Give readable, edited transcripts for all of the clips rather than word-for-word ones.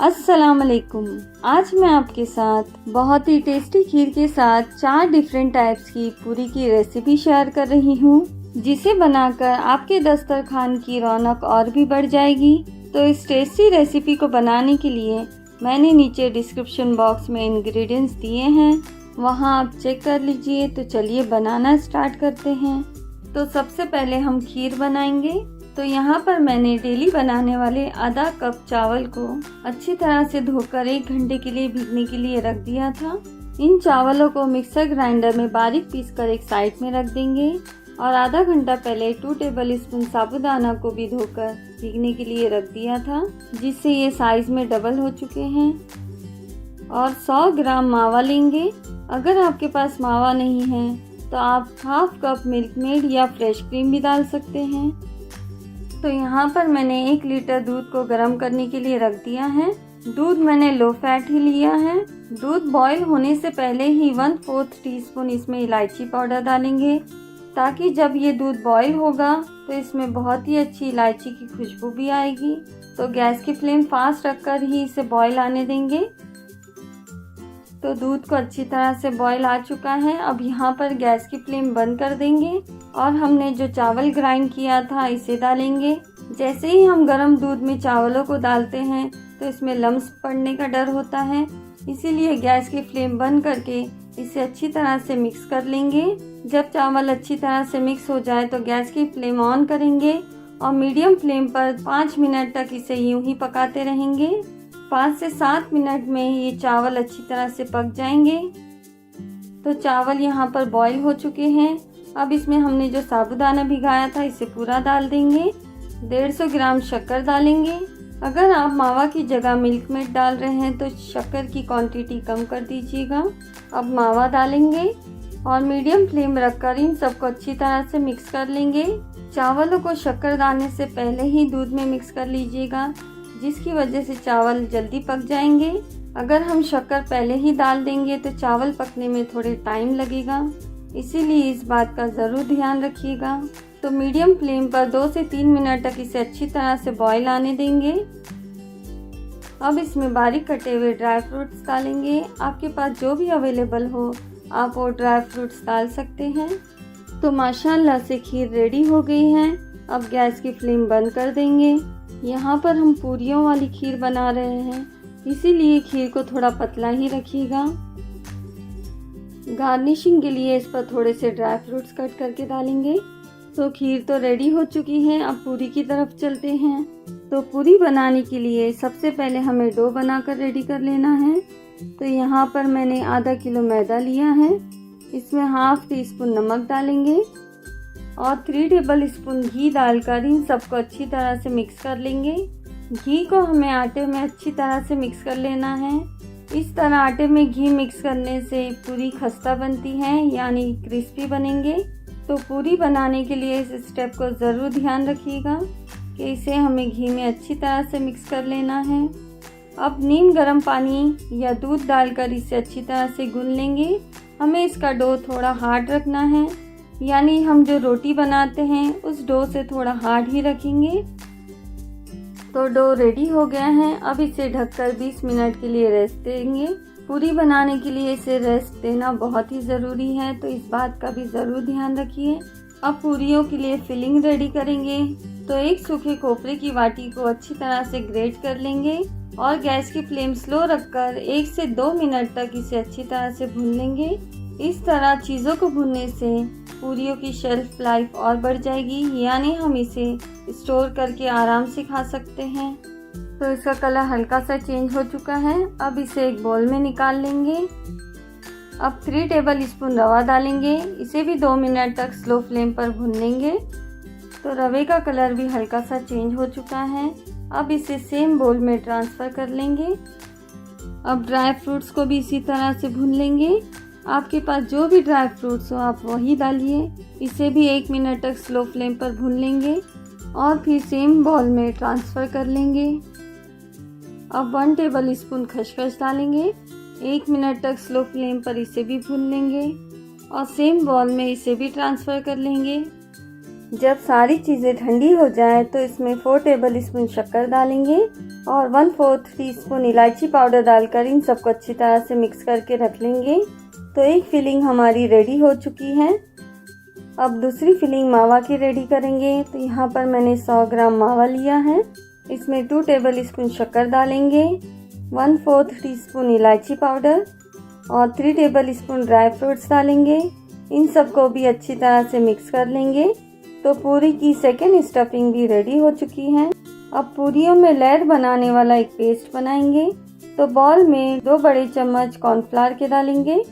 अस्सलाम वालेकुम। आज मैं आपके साथ बहुत ही टेस्टी खीर के साथ 4 डिफरेंट टाइप्स की पूरी की रेसिपी शेयर कर रही हूँ, जिसे बनाकर आपके दस्तरखान की रौनक और भी बढ़ जाएगी। तो इस टेस्टी रेसिपी को बनाने के लिए मैंने नीचे डिस्क्रिप्शन बॉक्स में इंग्रेडिएंट्स दिए हैं, वहाँ आप चेक कर लीजिए। तो चलिए बनाना स्टार्ट करते हैं। तो सबसे पहले हम खीर बनाएंगे। तो यहाँ पर मैंने डेली बनाने वाले आधा कप चावल को अच्छी तरह से धोकर 1 घंटे के लिए भीगने के लिए रख दिया था। इन चावलों को मिक्सर ग्राइंडर में बारीक पीसकर एक साइड में रख देंगे और आधा घंटा पहले 2 टेबल स्पून साबूदाना को भी धोकर भीगने के लिए रख दिया था, जिससे ये साइज में डबल हो चुके हैं। और 100 ग्राम मावा लेंगे। अगर आपके पास मावा नहीं है तो आप हाफ कप मिल्क मेड या फ्रेश क्रीम भी डाल सकते हैं। तो यहाँ पर मैंने 1 लीटर दूध को गर्म करने के लिए रख दिया है। दूध मैंने लो फैट ही लिया है। दूध बॉईल होने से पहले ही 1/4 टीस्पून इसमें इलायची पाउडर डालेंगे, ताकि जब ये दूध बॉईल होगा तो इसमें बहुत ही अच्छी इलायची की खुशबू भी आएगी। तो गैस की फ्लेम फास्ट रखकर ही इसे बॉईल आने देंगे। तो दूध को अच्छी तरह से बॉईल आ चुका है। अब यहाँ पर गैस की फ्लेम बंद कर देंगे और हमने जो चावल ग्राइंड किया था इसे डालेंगे। जैसे ही हम गर्म दूध में चावलों को डालते हैं तो इसमें लम्स पड़ने का डर होता है, इसीलिए गैस की फ्लेम बंद करके इसे अच्छी तरह से मिक्स कर लेंगे। जब चावल अच्छी तरह से मिक्स हो जाए तो गैस की फ्लेम ऑन करेंगे और मीडियम फ्लेम पर 5 मिनट तक इसे यूं ही पकाते रहेंगे। 5 से 7 मिनट में ये चावल अच्छी तरह से पक जाएंगे। तो चावल यहाँ पर बॉईल हो चुके हैं। अब इसमें हमने जो साबूदाना भिगाया था इसे पूरा डाल देंगे। 150 ग्राम शक्कर डालेंगे। अगर आप मावा की जगह मिल्क मेड डाल रहे हैं तो शक्कर की क्वांटिटी कम कर दीजिएगा। अब मावा डालेंगे और मीडियम फ्लेम रखकर इन सबको अच्छी तरह से मिक्स कर लेंगे। चावलों को शक्कर डालने से पहले ही दूध में मिक्स कर लीजिएगा, जिसकी वजह से चावल जल्दी पक जाएंगे। अगर हम शक्कर पहले ही डाल देंगे तो चावल पकने में थोड़े टाइम लगेगा, इसीलिए इस बात का ज़रूर ध्यान रखिएगा। तो मीडियम फ्लेम पर 2 से 3 मिनट तक इसे अच्छी तरह से बॉईल आने देंगे। अब इसमें बारीक कटे हुए ड्राई फ्रूट्स डालेंगे। आपके पास जो भी अवेलेबल हो आप वो ड्राई फ्रूट्स डाल सकते हैं। तो माशाल्लाह से खीर रेडी हो गई है। अब गैस की फ्लेम बंद कर देंगे। यहाँ पर हम पूरियों वाली खीर बना रहे हैं, इसीलिए खीर को थोड़ा पतला ही रखिएगा। गार्निशिंग के लिए इस पर थोड़े से ड्राई फ्रूट्स कट करके डालेंगे। तो खीर तो रेडी हो चुकी है। अब पूरी की तरफ चलते हैं। तो पूरी बनाने के लिए सबसे पहले हमें डो बनाकर रेडी कर लेना है। तो यहाँ पर मैंने आधा किलो मैदा लिया है। इसमें हाफ टी स्पून नमक डालेंगे और 3 टेबल स्पून घी डालकर इन सबको अच्छी तरह से मिक्स कर लेंगे। घी को हमें आटे में अच्छी तरह से मिक्स कर लेना है। इस तरह आटे में घी मिक्स करने से पूरी खस्ता बनती है, यानी क्रिस्पी बनेंगे। तो पूरी बनाने के लिए इस स्टेप को ज़रूर ध्यान रखिएगा कि इसे हमें घी में अच्छी तरह से मिक्स कर लेना है। अब नीम गर्म पानी या दूध डालकर इसे अच्छी तरह से गूंथ लेंगे। हमें इसका डो थोड़ा हार्ड रखना है, यानी हम जो रोटी बनाते हैं उस डो से थोड़ा हार्ड ही रखेंगे। तो डो रेडी हो गया है। अब इसे ढककर 20 मिनट के लिए रेस्ट देंगे। पूरी बनाने के लिए इसे रेस्ट देना बहुत ही ज़रूरी है, तो इस बात का भी ज़रूर ध्यान रखिए। अब पूरियों के लिए फिलिंग रेडी करेंगे। तो एक सूखे खोपरे की वाटी को अच्छी तरह से ग्रेट कर लेंगे और गैस की फ्लेम स्लो रखकर 1 से 2 मिनट तक इसे अच्छी तरह से भून लेंगे। इस तरह चीज़ों को भूनने से पूरियों की शेल्फ लाइफ और बढ़ जाएगी, यानी हम इसे स्टोर करके आराम से खा सकते हैं। तो इसका कलर हल्का सा चेंज हो चुका है। अब इसे एक बाउल में निकाल लेंगे। अब 3 टेबल स्पून रवा डालेंगे। इसे भी 2 मिनट तक स्लो फ्लेम पर भून लेंगे। तो रवे का कलर भी हल्का सा चेंज हो चुका है। अब इसे सेम बाउल में ट्रांसफ़र कर लेंगे। अब ड्राई फ्रूट्स को भी इसी तरह से भून लेंगे। आपके पास जो भी ड्राई फ्रूट्स हो आप वही डालिए। इसे भी 1 मिनट तक स्लो फ्लेम पर भून लेंगे और फिर सेम बाउल में ट्रांसफ़र कर लेंगे। अब 1 टेबल स्पून खसखस डालेंगे। 1 मिनट तक स्लो फ्लेम पर इसे भी भून लेंगे और सेम बाउल में इसे भी ट्रांसफ़र कर लेंगे। जब सारी चीज़ें ठंडी हो जाए तो इसमें 4 टेबल स्पून शक्कर डालेंगे और 1/4 टीस्पून इलायची पाउडर डालकर इन सबको अच्छी तरह से मिक्स करके रख लेंगे। तो एक फिलिंग हमारी रेडी हो चुकी है। अब दूसरी फिलिंग मावा की रेडी करेंगे। तो यहाँ पर मैंने 100 ग्राम मावा लिया है। इसमें 2 टेबल स्पून शक्कर डालेंगे, 1/4 टीस्पून इलायची पाउडर और 3 टेबल स्पून ड्राई फ्रूट्स डालेंगे। इन सबको भी अच्छी तरह से मिक्स कर लेंगे। तो पूरी की सेकेंड स्टफिंग भी रेडी हो चुकी है। अब पूरियों में लेयर बनाने वाला एक पेस्ट बनाएंगे। तो बॉल में 2 बड़े चम्मच कॉर्नफ्लावर के डालेंगे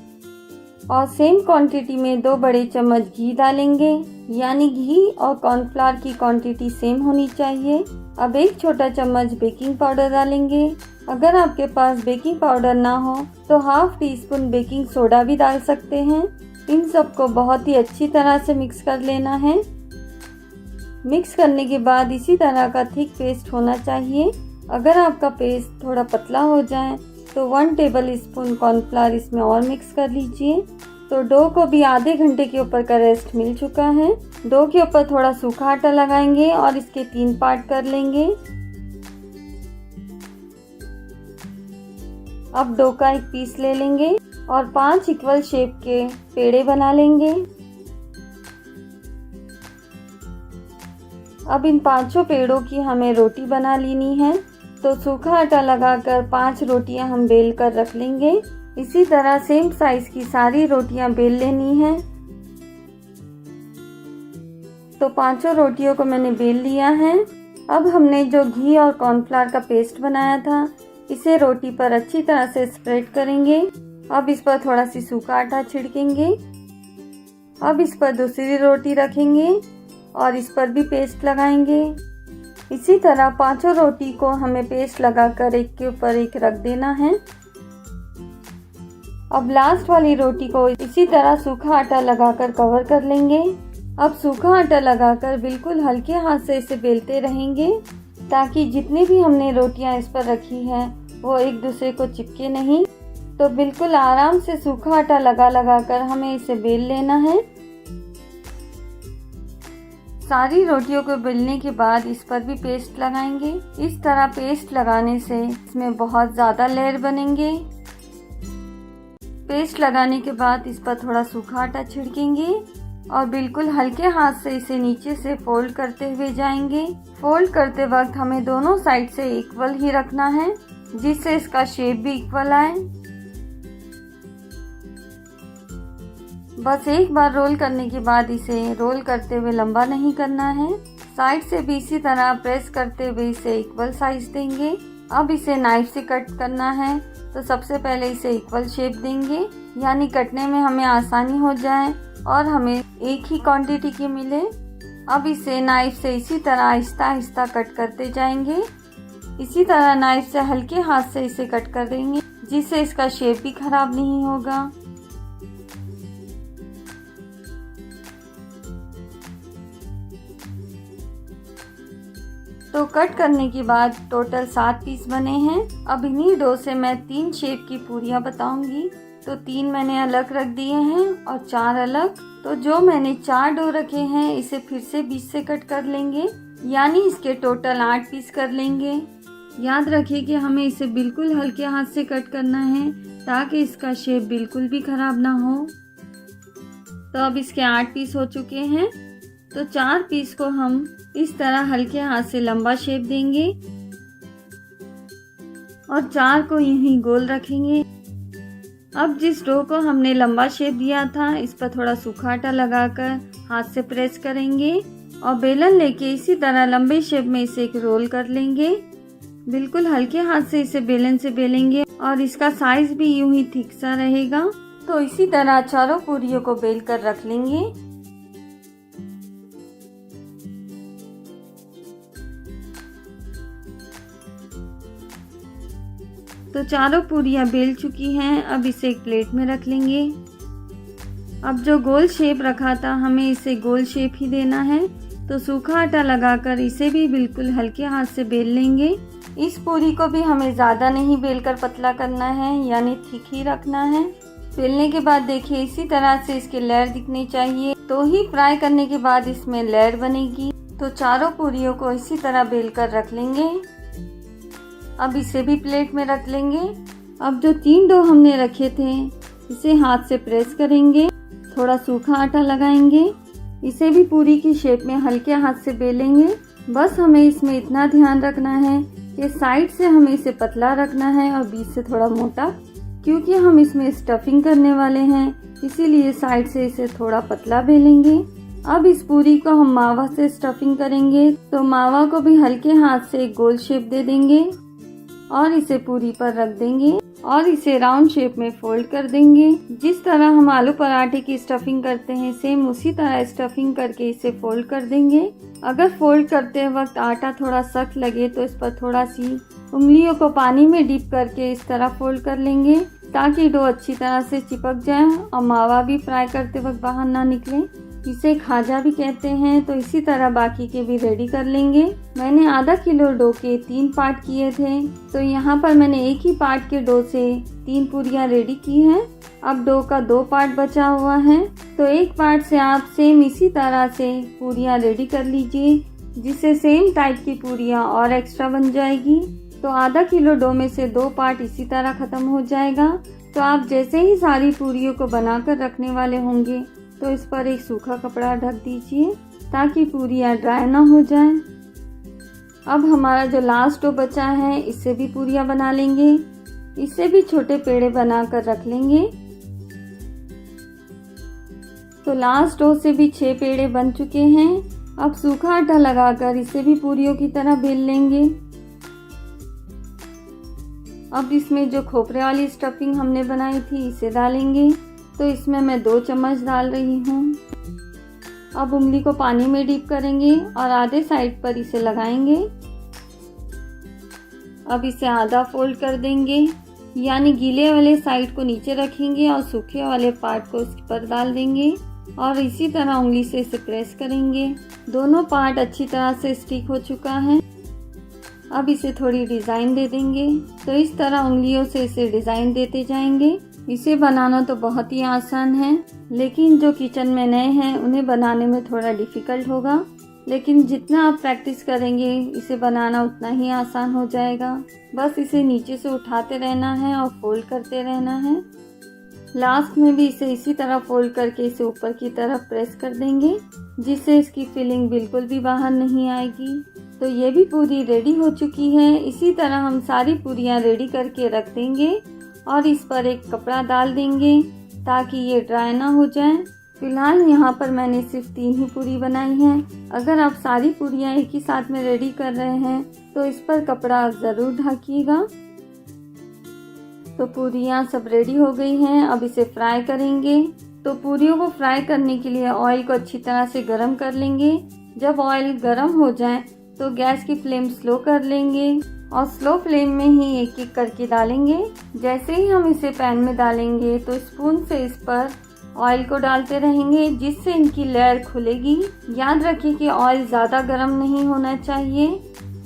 और सेम क्वांटिटी में 2 बड़े चम्मच घी डालेंगे, यानी घी और कॉर्नफ्लावर की क्वांटिटी सेम होनी चाहिए। अब 1 छोटा चम्मच बेकिंग पाउडर डालेंगे। अगर आपके पास बेकिंग पाउडर ना हो तो half tea spoon baking soda भी डाल सकते हैं। इन सबको बहुत ही अच्छी तरह से मिक्स कर लेना है। मिक्स करने के बाद इसी तरह का थिक पेस्ट होना चाहिए। अगर आपका पेस्ट थोड़ा पतला हो जाए तो 1 टेबल स्पून कॉर्नफ्लावर इसमें और मिक्स कर लीजिए। तो डो को भी आधे घंटे के ऊपर का रेस्ट मिल चुका है। डो के ऊपर थोड़ा सूखा आटा लगाएंगे और इसके 3 पार्ट कर लेंगे। अब डो का एक पीस ले लेंगे और 5 इक्वल शेप के पेड़े बना लेंगे। अब इन 5 पेड़ों की हमें रोटी बना लेनी है। तो सूखा आटा लगाकर 5 रोटियां हम बेल कर रख लेंगे। इसी तरह सेम साइज की सारी रोटियां बेल लेनी है। तो 5 रोटियों को मैंने बेल लिया है। अब हमने जो घी और कॉर्नफ्लावर का पेस्ट बनाया था इसे रोटी पर अच्छी तरह से स्प्रेड करेंगे। अब इस पर थोड़ा सी सूखा आटा छिड़केंगे। अब इस पर दूसरी रोटी रखेंगे और इस पर भी पेस्ट लगाएंगे। इसी तरह 5 रोटी को हमें पेस्ट लगाकर एक के ऊपर एक रख देना है। अब लास्ट वाली रोटी को इसी तरह सूखा आटा लगाकर कवर कर लेंगे। अब सूखा आटा लगाकर बिल्कुल हल्के हाथ से इसे बेलते रहेंगे ताकि जितनी भी हमने रोटियां इस पर रखी हैं वो एक दूसरे को चिपके नहीं। तो बिल्कुल आराम से सूखा आटा लगा कर हमें इसे बेल लेना है। सारी रोटियों को बेलने के बाद इस पर भी पेस्ट लगाएंगे। इस तरह पेस्ट लगाने से इसमें बहुत ज़्यादा लेयर बनेंगे। पेस्ट लगाने के बाद इस पर थोड़ा सूखा आटा छिड़केंगे और बिल्कुल हल्के हाथ से इसे नीचे से फोल्ड करते हुए जाएंगे। फोल्ड करते वक्त हमें दोनों साइड से इक्वल ही रखना है जिससे इसका शेप भी इक्वल आए। बस एक बार रोल करने के बाद इसे रोल करते हुए लंबा नहीं करना है। साइड से भी इसी तरह प्रेस करते हुए इसे इक्वल साइज देंगे। अब इसे नाइफ से कट करना है। तो सबसे पहले इसे इक्वल शेप देंगे, यानी कटने में हमें आसानी हो जाए और हमें एक ही क्वांटिटी की मिले। अब इसे नाइफ से इसी तरह आहिस्ता आहिस्ता कट करते जाएंगे। इसी तरह नाइफ से हल्के हाथ से इसे कट कर देंगे जिससे इसका शेप भी खराब नहीं होगा। तो कट करने के बाद टोटल 7 पीस बने हैं। अब इन्हीं डो से मैं 3 शेप की पूरियां बताऊंगी। तो 3 मैंने अलग रख दिए हैं और 4 अलग। तो जो मैंने 4 डो रखे हैं इसे फिर से बीच से कट कर लेंगे, यानी इसके टोटल 8 पीस कर लेंगे। याद रखिए कि हमें इसे बिल्कुल हल्के हाथ से कट करना है ताकि इसका शेप बिल्कुल भी खराब ना हो। तो अब इसके 8 पीस हो चुके हैं। तो 4 पीस को हम इस तरह हल्के हाथ से लंबा शेप देंगे और 4 को यूं ही गोल रखेंगे। अब जिस डो को हमने लंबा शेप दिया था इस पर थोड़ा सूखा आटा लगाकर हाथ से प्रेस करेंगे और बेलन लेके इसी तरह लंबे शेप में इसे एक रोल कर लेंगे। बिल्कुल हल्के हाथ से इसे बेलन से बेलेंगे और इसका साइज भी यूं ही थिक सा रहेगा। तो इसी तरह चारों पूरियों को बेल कर रख लेंगे। तो चारों पूरियां बेल चुकी हैं। अब इसे एक प्लेट में रख लेंगे। अब जो गोल शेप रखा था हमें इसे गोल शेप ही देना है। तो सूखा आटा लगाकर इसे भी बिल्कुल हल्के हाथ से बेल लेंगे। इस पूरी को भी हमें ज़्यादा नहीं बेलकर पतला करना है, यानी थिक ही रखना है। बेलने के बाद देखिए इसी तरह से इसके लेयर दिखने चाहिए, तो ही फ्राई करने के बाद इसमें लेयर बनेगी। तो चारों पूरियों को इसी तरह बेल कर रख लेंगे। अब इसे भी प्लेट में रख लेंगे। अब जो 3 डो हमने रखे थे इसे हाथ से प्रेस करेंगे, थोड़ा सूखा आटा लगाएंगे, इसे भी पूरी की शेप में हल्के हाथ से बेलेंगे। बस हमें इसमें इतना ध्यान रखना है कि साइड से हमें इसे पतला रखना है और बीच से थोड़ा मोटा, क्योंकि हम इसमें स्टफिंग करने वाले हैं, इसीलिए साइड से इसे थोड़ा पतला बेलेंगे। अब इस पूरी को हम मावा से स्टफिंग करेंगे, तो मावा को भी हल्के हाथ से एक गोल शेप दे देंगे और इसे पूरी पर रख देंगे और इसे राउंड शेप में फोल्ड कर देंगे। जिस तरह हम आलू पराठे की स्टफिंग करते हैं सेम उसी तरह स्टफिंग करके इसे फोल्ड कर देंगे। अगर फोल्ड करते वक्त आटा थोड़ा सख्त लगे तो इस पर थोड़ा सी उंगलियों को पानी में डिप करके इस तरह फोल्ड कर लेंगे, ताकि डो अच्छी तरह से चिपक जाए और मावा भी फ्राई करते वक्त बाहर ना निकले। इसे खाजा भी कहते हैं। तो इसी तरह बाकी के भी रेडी कर लेंगे। मैंने आधा किलो डो के 3 पार्ट किए थे, तो यहाँ पर मैंने एक ही पार्ट के डो से 3 पूरियाँ रेडी की हैं। अब डो का 2 पार्ट बचा हुआ है, तो एक पार्ट से आप सेम इसी तरह से पूरियाँ रेडी कर लीजिए, जिससे सेम टाइप की पूरियाँ और एक्स्ट्रा बन जाएगी। तो आधा किलो डो में से 2 पार्ट इसी तरह खत्म हो जाएगा। तो आप जैसे ही सारी पूरियों को बनाकर रखने वाले होंगे तो इस पर एक सूखा कपड़ा ढक दीजिए, ताकि पूरियाँ ड्राई ना हो जाएं। अब हमारा जो लास्ट डो बचा है इससे भी पूरियाँ बना लेंगे। इससे भी छोटे पेड़े बनाकर रख लेंगे। तो लास्ट डो से भी 6 पेड़े बन चुके हैं। अब सूखा आटा लगाकर इसे भी पूरियों की तरह बेल लेंगे। अब इसमें जो खोपरे वाली स्टफिंग हमने बनाई थी इसे डालेंगे। तो इसमें मैं 2 चम्मच डाल रही हूँ। अब उंगली को पानी में डिप करेंगे और आधे साइड पर इसे लगाएंगे। अब इसे आधा फोल्ड कर देंगे, यानी गीले वाले साइड को नीचे रखेंगे और सूखे वाले पार्ट को उस पर डाल देंगे और इसी तरह उंगली से इसे प्रेस करेंगे। दोनों पार्ट अच्छी तरह से स्टिक हो चुका है। अब इसे थोड़ी डिज़ाइन दे देंगे। तो इस तरह उंगलियों से इसे डिज़ाइन देते जाएंगे। इसे बनाना तो बहुत ही आसान है, लेकिन जो किचन में नए हैं उन्हें बनाने में थोड़ा डिफ़िकल्ट होगा। लेकिन जितना आप प्रैक्टिस करेंगे इसे बनाना उतना ही आसान हो जाएगा। बस इसे नीचे से उठाते रहना है और फोल्ड करते रहना है। लास्ट में भी इसे इसी तरह फोल्ड करके इसे ऊपर की तरफ प्रेस कर देंगे, जिससे इसकी फिलिंग बिल्कुल भी बाहर नहीं आएगी। तो ये भी पूरी रेडी हो चुकी है। इसी तरह हम सारी पूरियाँ रेडी करके रख देंगे और इस पर एक कपड़ा डाल देंगे, ताकि ये ड्राई ना हो जाए। फिलहाल यहाँ पर मैंने सिर्फ 3 ही पूरी बनाई है। अगर आप सारी पूरियाँ एक ही साथ में रेडी कर रहे हैं तो इस पर कपड़ा ज़रूर ढकिएगा। तो पूरियाँ सब रेडी हो गई हैं। अब इसे फ्राई करेंगे। तो पूरियों को फ्राई करने के लिए ऑयल को अच्छी तरह से गर्म कर लेंगे। जब ऑयल गर्म हो जाए तो गैस की फ्लेम स्लो कर लेंगे और स्लो फ्लेम में ही एक एक करके डालेंगे। जैसे ही हम इसे पैन में डालेंगे तो स्पून से इस पर ऑयल को डालते रहेंगे, जिससे इनकी लेयर खुलेगी। याद रखिए कि ऑयल ज़्यादा गर्म नहीं होना चाहिए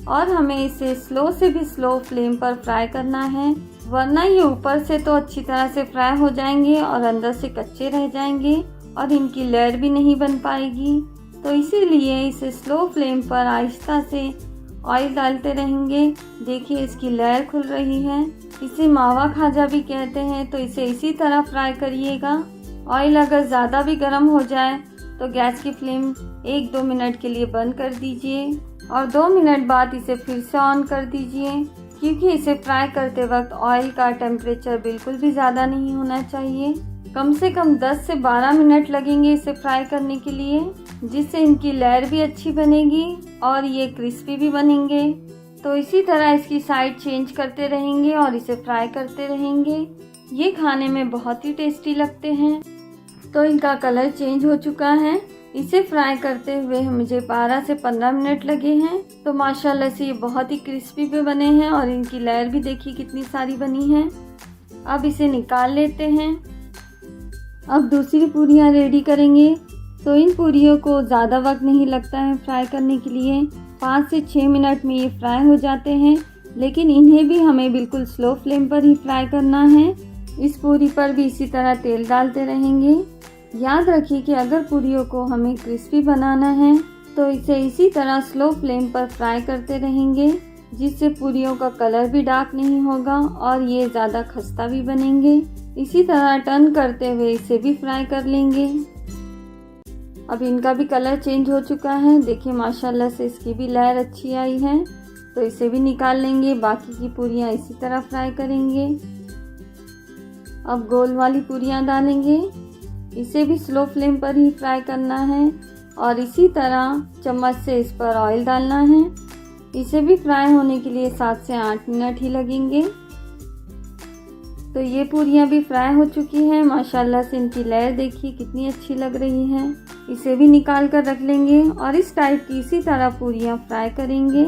और हमें इसे स्लो से भी स्लो फ्लेम पर फ्राई करना है, वरना ये ऊपर से तो अच्छी तरह से फ्राई हो जाएंगे और अंदर से कच्चे रह जाएंगे और इनकी लेयर भी नहीं बन पाएगी। तो इसीलिए इसे स्लो फ्लेम पर आहिस्ता से ऑयल डालते रहेंगे। देखिए इसकी लेयर खुल रही है। इसे मावा खाजा भी कहते हैं। तो इसे इसी तरह फ्राई करिएगा। ऑयल अगर ज़्यादा भी गर्म हो जाए तो गैस की फ्लेम 1-2 मिनट के लिए बंद कर दीजिए और 2 मिनट बाद इसे फिर से ऑन कर दीजिए, क्योंकि इसे फ्राई करते वक्त ऑयल का टेम्परेचर बिल्कुल भी ज़्यादा नहीं होना चाहिए। कम से कम 10 से 12 मिनट लगेंगे इसे फ्राई करने के लिए, जिससे इनकी लेयर भी अच्छी बनेगी और ये क्रिस्पी भी बनेंगे। तो इसी तरह इसकी साइड चेंज करते रहेंगे और इसे फ्राई करते रहेंगे। ये खाने में बहुत ही टेस्टी लगते हैं। तो इनका कलर चेंज हो चुका है। इसे फ्राई करते हुए मुझे 12 से 15 मिनट लगे हैं। तो माशाल्लाह से ये बहुत ही क्रिस्पी भी बने हैं और इनकी लेयर भी देखिए कितनी सारी बनी है। अब इसे निकाल लेते हैं। अब दूसरी पूरियाँ रेडी करेंगे। तो इन पूरियों को ज़्यादा वक्त नहीं लगता है फ्राई करने के लिए। 5 से 6 मिनट में ये फ्राई हो जाते हैं, लेकिन इन्हें भी हमें बिल्कुल स्लो फ्लेम पर ही फ्राई करना है, इस पूरी पर भी इसी तरह तेल डालते रहेंगे। याद रखिए कि अगर पूरियों को हमें क्रिस्पी बनाना है तो इसे इसी तरह स्लो फ्लेम पर फ्राई करते रहेंगे, जिससे पूरियों का कलर भी डार्क नहीं होगा और ये ज़्यादा खस्ता भी बनेंगे। इसी तरह टर्न करते हुए इसे भी फ्राई कर लेंगे। अब इनका भी कलर चेंज हो चुका है। देखिए माशाल्लाह से इसकी भी लेयर अच्छी आई है, तो इसे भी निकाल लेंगे। बाकी की पूरियाँ इसी तरह फ्राई करेंगे। अब गोल वाली पूरियाँ डालेंगे, इसे भी स्लो फ्लेम पर ही फ्राई करना है और इसी तरह चम्मच से इस पर ऑयल डालना है। इसे भी फ्राई होने के लिए 7 से 8 मिनट ही लगेंगे। तो ये पूरियाँ भी फ्राई हो चुकी हैं। माशाल्लाह से इनकी लेयर देखिए कितनी अच्छी लग रही है। इसे भी निकाल कर रख लेंगे और इस टाइप की इसी तरह पूरियाँ फ्राई करेंगे।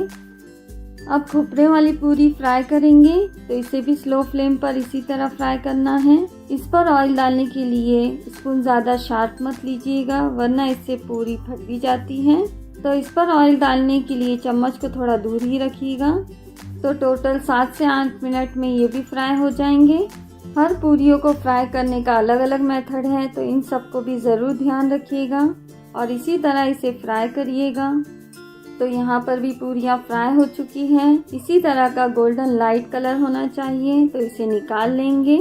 अब खोपरे वाली पूरी फ्राई करेंगे, तो इसे भी स्लो फ्लेम पर इसी तरह फ्राई करना है। इस पर ऑयल डालने के लिए स्पून ज़्यादा शार्प मत लीजिएगा, वरना इससे पूरी फट भी जाती है। तो इस पर ऑयल डालने के लिए चम्मच को थोड़ा दूर ही रखिएगा। तो टोटल 7 से 8 मिनट में ये भी फ्राई हो जाएंगे। हर पूरियों को फ्राई करने का अलग अलग मेथड है, तो इन सबको भी ज़रूर ध्यान रखिएगा और इसी तरह इसे फ्राई करिएगा। तो यहाँ पर भी पूरियाँ फ्राई हो चुकी हैं। इसी तरह का गोल्डन लाइट कलर होना चाहिए, तो इसे निकाल लेंगे।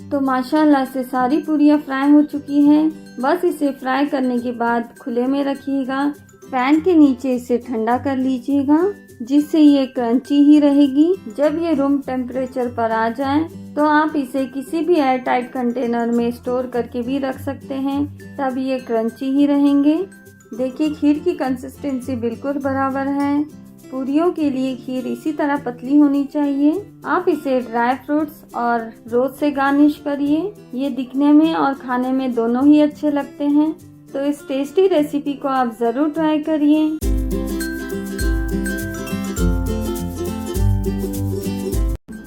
तो माशाल्लाह से सारी पूरियाँ फ्राई हो चुकी हैं। बस इसे फ्राई करने के बाद खुले में रखिएगा। फैन के नीचे इसे ठंडा कर लीजिएगा, जिससे ये क्रंची ही रहेगी। जब ये रूम टेम्परेचर पर आ जाए तो आप इसे किसी भी एयर टाइट कंटेनर में स्टोर करके भी रख सकते हैं, तब ये क्रंची ही रहेंगे। देखिए खीर की कंसिस्टेंसी बिल्कुल बराबर है। पूरियों के लिए खीर इसी तरह पतली होनी चाहिए। आप इसे ड्राई फ्रूट्स और रोज से गार्निश करिए। ये दिखने में और खाने में दोनों ही अच्छे लगते हैं। तो इस टेस्टी रेसिपी को आप ज़रूर ट्राई करिए।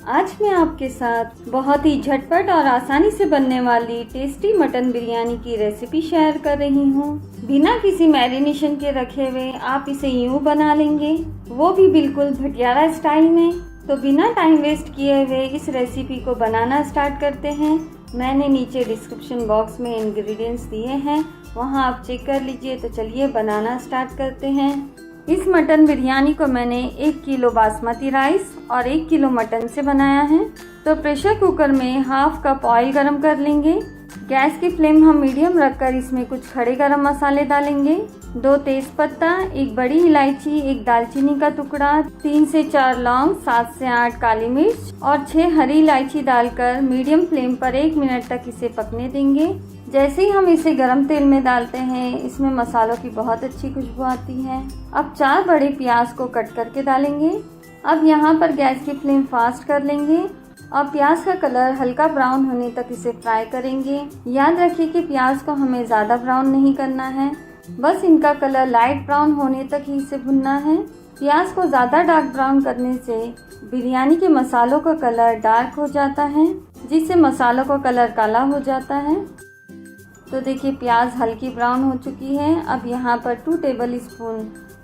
आज मैं आपके साथ बहुत ही झटपट और आसानी से बनने वाली टेस्टी मटन बिरयानी की रेसिपी शेयर कर रही हूँ। बिना किसी मैरिनेशन के रखे हुए आप इसे यूँ बना लेंगे, वो भी बिल्कुल भटियारा स्टाइल में। तो बिना टाइम वेस्ट किए हुए इस रेसिपी को बनाना स्टार्ट करते हैं। मैंने नीचे डिस्क्रिप्शन बॉक्स में इंग्रेडिएंट्स दिए हैं, वहाँ आप चेक कर लीजिए। तो चलिए बनाना स्टार्ट करते हैं। इस मटन बिरयानी को मैंने 1 किलो बासमती राइस और 1 किलो मटन से बनाया है। तो प्रेशर कुकर में हाफ कप ऑयल गरम कर लेंगे। गैस की फ्लेम हम मीडियम रखकर इसमें कुछ खड़े गरम मसाले डालेंगे। 2 तेजपत्ता, 1 बड़ी इलायची, 1 दालचीनी का टुकड़ा, 3 से 4 लौंग, 7 से 8 काली मिर्च और 6 हरी इलायची डालकर मीडियम फ्लेम पर 1 मिनट तक इसे पकने देंगे। जैसे ही हम इसे गरम तेल में डालते हैं, इसमें मसालों की बहुत अच्छी खुशबू आती है। अब 4 बड़े प्याज को कट करके डालेंगे। अब यहाँ पर गैस की फ्लेम फास्ट कर लेंगे और प्याज का कलर हल्का ब्राउन होने तक इसे फ्राई करेंगे। याद रखिए कि प्याज को हमें ज़्यादा ब्राउन नहीं करना है, बस इनका कलर लाइट ब्राउन होने तक ही इसे भुनना है। प्याज को ज़्यादा डार्क ब्राउन करने से बिरयानी के मसालों का कलर डार्क हो जाता है, जिससे मसालों का कलर काला हो जाता है। तो देखिए प्याज हल्की ब्राउन हो चुकी है। अब यहाँ पर 2 टेबल स्पून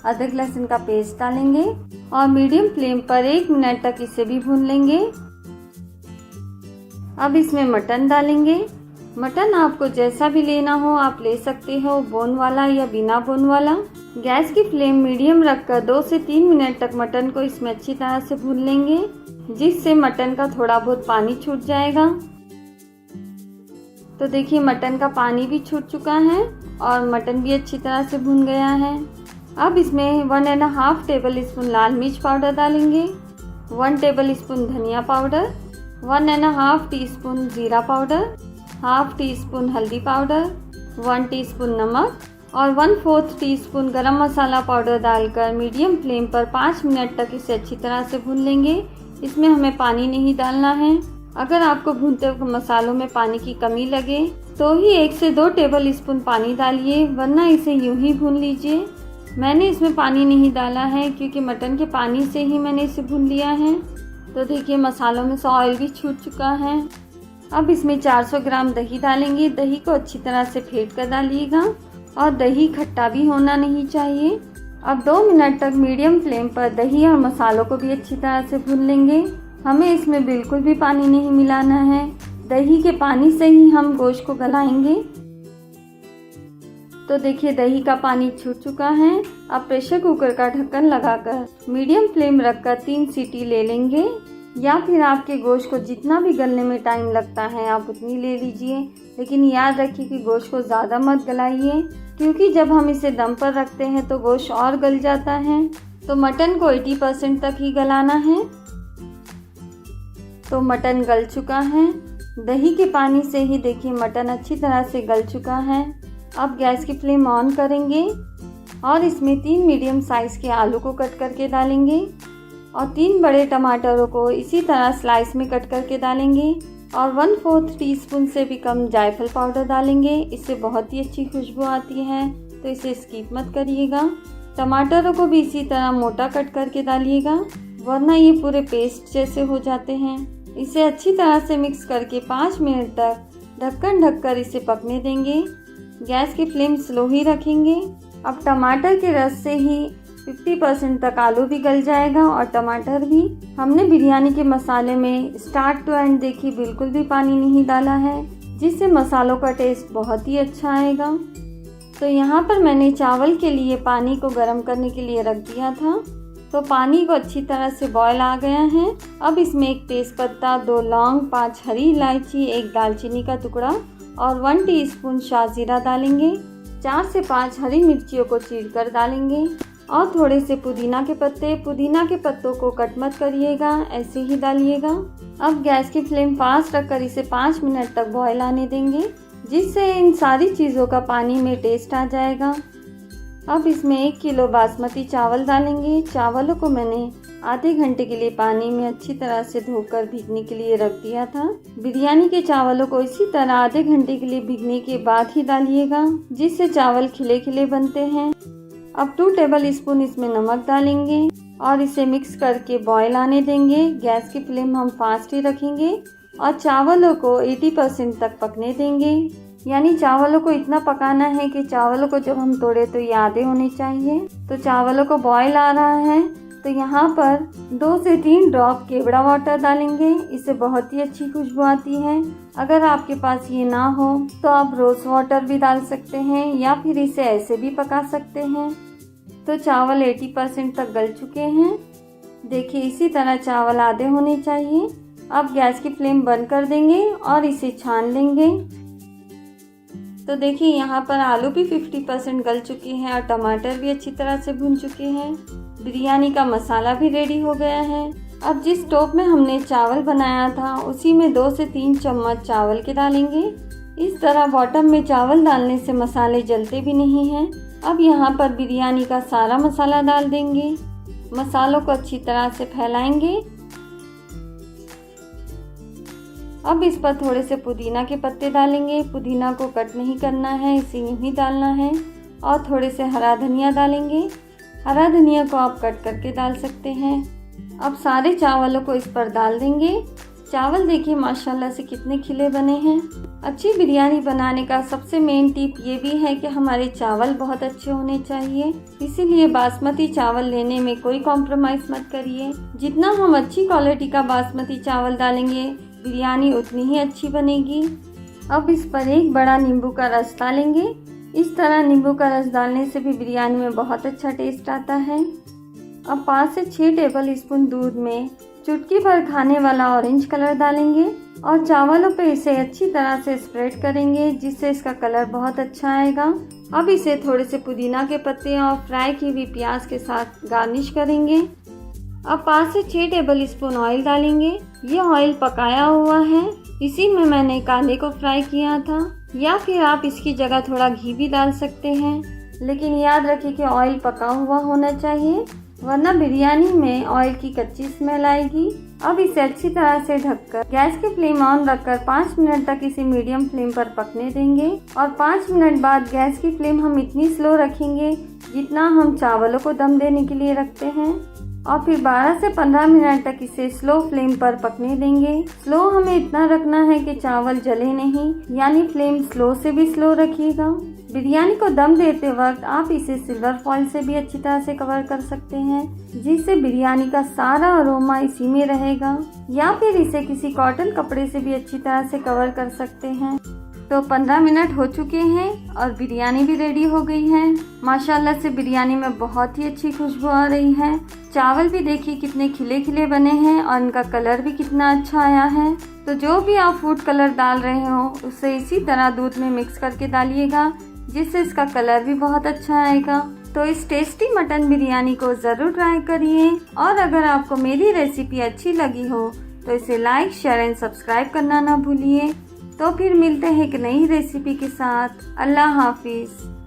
अदरक लहसुन का पेस्ट डालेंगे और मीडियम फ्लेम पर 1 मिनट तक इसे भी भून लेंगे। अब इसमें मटन डालेंगे। मटन आपको जैसा भी लेना हो आप ले सकते हो, बोन वाला या बिना बोन वाला। गैस की फ्लेम मीडियम रखकर 2 से 3 मिनट तक मटन को इसमें अच्छी तरह से भून लेंगे, जिससे मटन का थोड़ा बहुत पानी छूट जाएगा। तो देखिए मटन का पानी भी छूट चुका है और मटन भी अच्छी तरह से भून गया है। अब इसमें 1.5 टेबल स्पून लाल मिर्च पाउडर डालेंगे, 1 टेबल स्पून धनिया पाउडर, 1.5 टीस्पून जीरा पाउडर, हाफ टी स्पून हल्दी पाउडर, 1 टीस्पून नमक और 1/4 टीस्पून गरम मसाला पाउडर डालकर मीडियम फ्लेम पर 5 मिनट तक इसे अच्छी तरह से भून लेंगे। इसमें हमें पानी नहीं डालना है। अगर आपको भूनते वक्त मसालों में पानी की कमी लगे तो ही 1 से 2 टेबल स्पून पानी डालिए, वरना इसे यूं ही भून लीजिए। मैंने इसमें पानी नहीं डाला है क्योंकि मटन के पानी से ही मैंने इसे भून लिया है। तो देखिए मसालों में से ऑयल भी छूट चुका है। अब इसमें 400 ग्राम दही डालेंगे। दही को अच्छी तरह से फेंट कर डालिएगा और दही खट्टा भी होना नहीं चाहिए। अब 2 मिनट तक मीडियम फ्लेम पर दही और मसालों को भी अच्छी तरह से भून लेंगे। हमें इसमें बिल्कुल भी पानी नहीं मिलाना है। दही के पानी से ही हम गोश्त को गलाएंगे। तो देखिए दही का पानी छूट चुका है। अब प्रेशर कुकर का ढक्कन लगाकर मीडियम फ्लेम रखकर 3 सीटी ले लेंगे, या फिर आपके गोश्त को जितना भी गलने में टाइम लगता है आप उतनी ले लीजिए। लेकिन याद रखिए कि गोश्त को ज़्यादा मत गलाइए, क्योंकि जब हम इसे दम पर रखते हैं तो गोश्त और गल जाता है। तो मटन को 80% तक ही गलाना है। तो मटन गल चुका है। दही के पानी से ही देखिए मटन अच्छी तरह से गल चुका है। अब गैस की फ्लेम ऑन करेंगे और इसमें 3 मीडियम साइज़ के आलू को कट करके डालेंगे और 3 बड़े टमाटरों को इसी तरह स्लाइस में कट करके डालेंगे और 1/4 टीस्पून से भी कम जायफल पाउडर डालेंगे। इससे बहुत ही अच्छी खुशबू आती है, तो इसे स्किप मत करिएगा। टमाटरों को भी इसी तरह मोटा कट करके डालिएगा, वरना ये पूरे पेस्ट जैसे हो जाते हैं। इसे अच्छी तरह से मिक्स करके 5 मिनट तक ढक्कन ढककर इसे पकने देंगे। गैस की फ्लेम स्लो ही रखेंगे। अब टमाटर के रस से ही 50% तक आलू भी गल जाएगा और टमाटर भी। हमने बिरयानी के मसाले में स्टार्ट टू एंड देखिए बिल्कुल भी पानी नहीं डाला है, जिससे मसालों का टेस्ट बहुत ही अच्छा आएगा। तो यहाँ पर मैंने चावल के लिए पानी को गर्म करने के लिए रख दिया था। तो पानी को अच्छी तरह से बॉयल आ गया है। अब इसमें 1 तेज़पत्ता, 2 लौंग, 5 हरी इलायची, 1 दालचीनी का टुकड़ा और 1 टीस्पून शाहजीरा डालेंगे। 4 से 5 हरी मिर्चियों को चीरकर डालेंगे और थोड़े से पुदीना के पत्ते। पुदीना के पत्तों को कट मत करिएगा, ऐसे ही डालिएगा। अब गैस की फ्लेम फास्ट रखकर इसे 5 मिनट तक बॉयल आने देंगे, जिससे इन सारी चीज़ों का पानी में टेस्ट आ जाएगा। अब इसमें 1 किलो बासमती चावल डालेंगे। चावलों को मैंने आधे घंटे के लिए पानी में अच्छी तरह से धोकर भीगने के लिए रख दिया था। बिरयानी के चावलों को इसी तरह आधे घंटे के लिए भीगने के बाद ही डालिएगा, जिससे चावल खिले खिले बनते हैं। अब 2 टेबल स्पून इसमें नमक डालेंगे और इसे मिक्स करके बॉयल आने देंगे। गैस की फ्लेम हम फास्ट ही रखेंगे और चावलों को 80% तक पकने देंगे। यानी चावलों को इतना पकाना है कि चावलों को जब हम तोड़े तो ये आधे होने चाहिए। तो चावलों को बॉयल आ रहा है, तो यहाँ पर 2 से 3 ड्रॉप केवड़ा वाटर डालेंगे। इससे बहुत ही अच्छी खुशबू आती है। अगर आपके पास ये ना हो तो आप रोज़ वाटर भी डाल सकते हैं या फिर इसे ऐसे भी पका सकते हैं। तो चावल 80% तक गल चुके हैं। देखिए इसी तरह चावल आधे होने चाहिए। अब गैस की फ्लेम बंद कर देंगे और इसे छान लेंगे। तो देखिए यहाँ पर आलू भी 50% गल चुके हैं और टमाटर भी अच्छी तरह से भुन चुके हैं। बिरयानी का मसाला भी रेडी हो गया है। अब जिस स्टोव में हमने चावल बनाया था उसी में 2 से 3 चम्मच चावल के डालेंगे। इस तरह बॉटम में चावल डालने से मसाले जलते भी नहीं हैं। अब यहाँ पर बिरयानी का सारा मसाला डाल देंगे। मसालों को अच्छी तरह से फैलाएंगे। अब इस पर थोड़े से पुदीना के पत्ते डालेंगे। पुदीना को कट नहीं करना है, इसे यूं ही डालना है। और थोड़े से हरा धनिया डालेंगे। हरा धनिया को आप कट करके डाल सकते हैं। अब सारे चावलों को इस पर डाल देंगे। चावल देखिए माशाल्लाह से कितने खिले बने हैं। अच्छी बिरयानी बनाने का सबसे मेन टिप ये भी है कि हमारे चावल बहुत अच्छे होने चाहिए। इसीलिए बासमती चावल लेने में कोई कॉम्प्रोमाइज़ मत करिए। जितना हम अच्छी क्वालिटी का बासमती चावल डालेंगे बिरयानी उतनी ही अच्छी बनेगी। अब इस पर 1 बड़ा नींबू का रस डालेंगे। इस तरह नींबू का रस डालने से भी बिरयानी में बहुत अच्छा टेस्ट आता है। अब 5 से 6 टेबल स्पून दूध में चुटकी भर खाने वाला ऑरेंज कलर डालेंगे और चावलों पे इसे अच्छी तरह से स्प्रेड करेंगे, जिससे इसका कलर बहुत अच्छा आएगा। अब इसे थोड़े से पुदीना के पत्ते और फ्राई की हुई प्याज के साथ गार्निश करेंगे। अब 5 से 6 टेबल स्पून ऑयल डालेंगे। ये ऑयल पकाया हुआ है, इसी में मैंने कांदे को फ्राई किया था, या फिर आप इसकी जगह थोड़ा घी भी डाल सकते हैं। लेकिन याद रखिए कि ऑयल पका हुआ होना चाहिए, वरना बिरयानी में ऑयल की कच्ची स्मेल आएगी। अब इसे अच्छी तरह से ढककर गैस की फ्लेम ऑन रखकर 5 मिनट तक इसे मीडियम फ्लेम पर पकने देंगे। और 5 मिनट बाद गैस की फ्लेम हम इतनी स्लो रखेंगे जितना हम चावलों को दम देने के लिए रखते हैं। और फिर 12 से 15 मिनट तक इसे स्लो फ्लेम पर पकने देंगे। स्लो हमें इतना रखना है कि चावल जले नहीं, यानी फ्लेम स्लो से भी स्लो रखिएगा। बिरयानी को दम देते वक्त आप इसे सिल्वर फॉइल से भी अच्छी तरह से कवर कर सकते हैं, जिससे बिरयानी का सारा अरोमा इसी में रहेगा, या फिर इसे किसी कॉटन कपड़े से भी अच्छी तरह से कवर कर सकते हैं। तो 15 मिनट हो चुके हैं और बिरयानी भी रेडी हो गई है। माशाल्लाह से बिरयानी में बहुत ही अच्छी खुशबू आ रही है। चावल भी देखिए कितने खिले खिले बने हैं और इनका कलर भी कितना अच्छा आया है। तो जो भी आप फूड कलर डाल रहे हो उसे इसी तरह दूध में मिक्स करके डालिएगा, जिससे इसका कलर भी बहुत अच्छा आएगा। तो इस टेस्टी मटन बिरयानी को ज़रूर ट्राई करिए, और अगर आपको मेरी रेसिपी अच्छी लगी हो तो इसे लाइक, शेयर एंड सब्सक्राइब करना ना भूलिए। तो फिर मिलते हैं एक नई रेसिपी के साथ। अल्लाह हाफिज़।